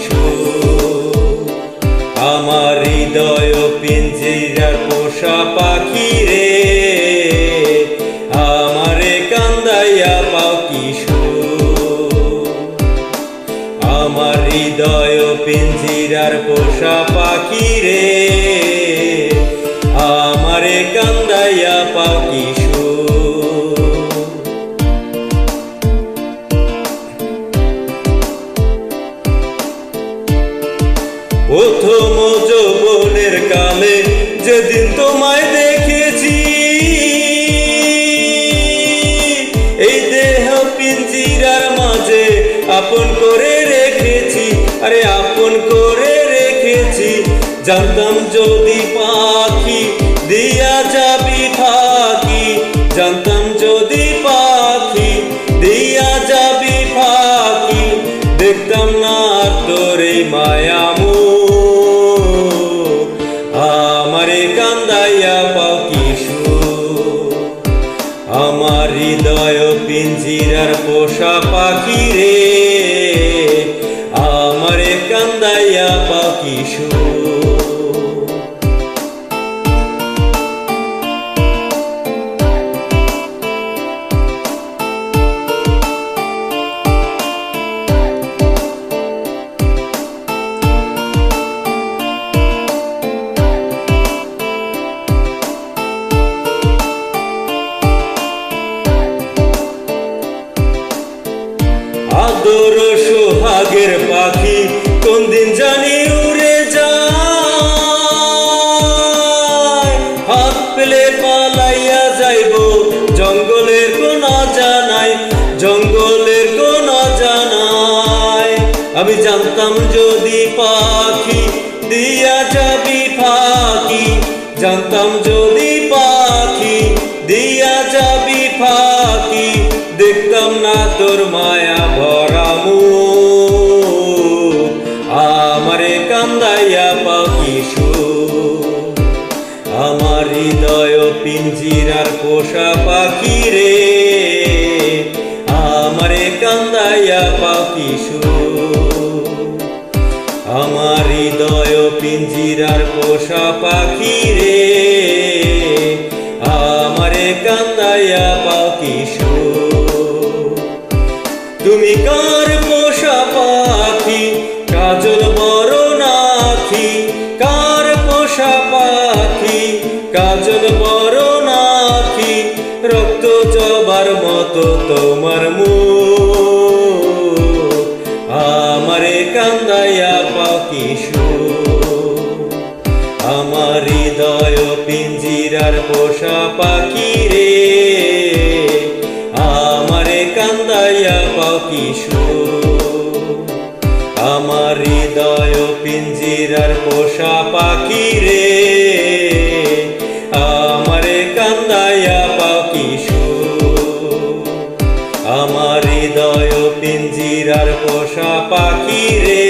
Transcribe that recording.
সুর। আমার হৃদয় পিঞ্জিরার পোষা পাখি রে, আমারে কান্দাইয়া পাও কি সুর। আমার হৃদয় পিঞ্জিরার পোষা পাখি রে, আমারে কান্দাইয়া পাও কি সুর। প্রথম যৌবনের কালে যেদিন তোমায় দেখেছি, এই দেহ পিঞ্জিরার মাঝে আপন করে রেখেছি, আরে আপন করে রেখেছি। জানতাম যদি পাখি দিয়া যাবি ফাঁকি, জানতাম যদি পাখি দিয়া যাবি ফাঁকি, দেখতাম না তোর এই মায়ামু, আমারে কান্দাইয়া পাও কি সুর। আমার হৃদয় পিঞ্জিরার পোষা পাখি রে, আমারে কান্দাইয়া পাও কি সুর। আদর সোহাগের পাখি কোন দিন জানি উড়ে যায়, হাত পেলে পালাইয়া যাইব জঙ্গলের কোন জানায়, জঙ্গলের কোন জানায়। আমি জানতাম যদি পাখি দিয়া যাবি ফাঁকি, জানতাম যদি পাখি দিয়া যাবি ফাঁকি, দেখতাম না তোর মায়া ভরা মুখ, আমারে কান্দাইয়া পাও কি সুর। আমার হৃদয় পিঞ্জিরার পোষা পাখি রে, আমারে কান্দাইয়া পাও কি সুর। আমার হৃদয় পিঞ্জিরার পোষা পাখি রে, আমারে কান্দাইয়া পাও কি সুর। তুমি কার পোষা পাখি কাজল বরণ আঁখি, কার পোষা পাখি কাজল বরণ আঁখি, রক্ত জবার মতো তোমার মুখ, আমারে কান্দাইয়া পাও কি সুর। আমার হৃদয় পিঞ্জিরার পোষা পাখি রে, আমারে কান্দাইয়া পাও কি সুর। আমার হৃদয় পিঞ্জিরার পোষা পাখি রে, আমারে কান্দাইয়া পাও কি সুর। আমার হৃদয় পিঞ্জিরার পোষা পাখি রে,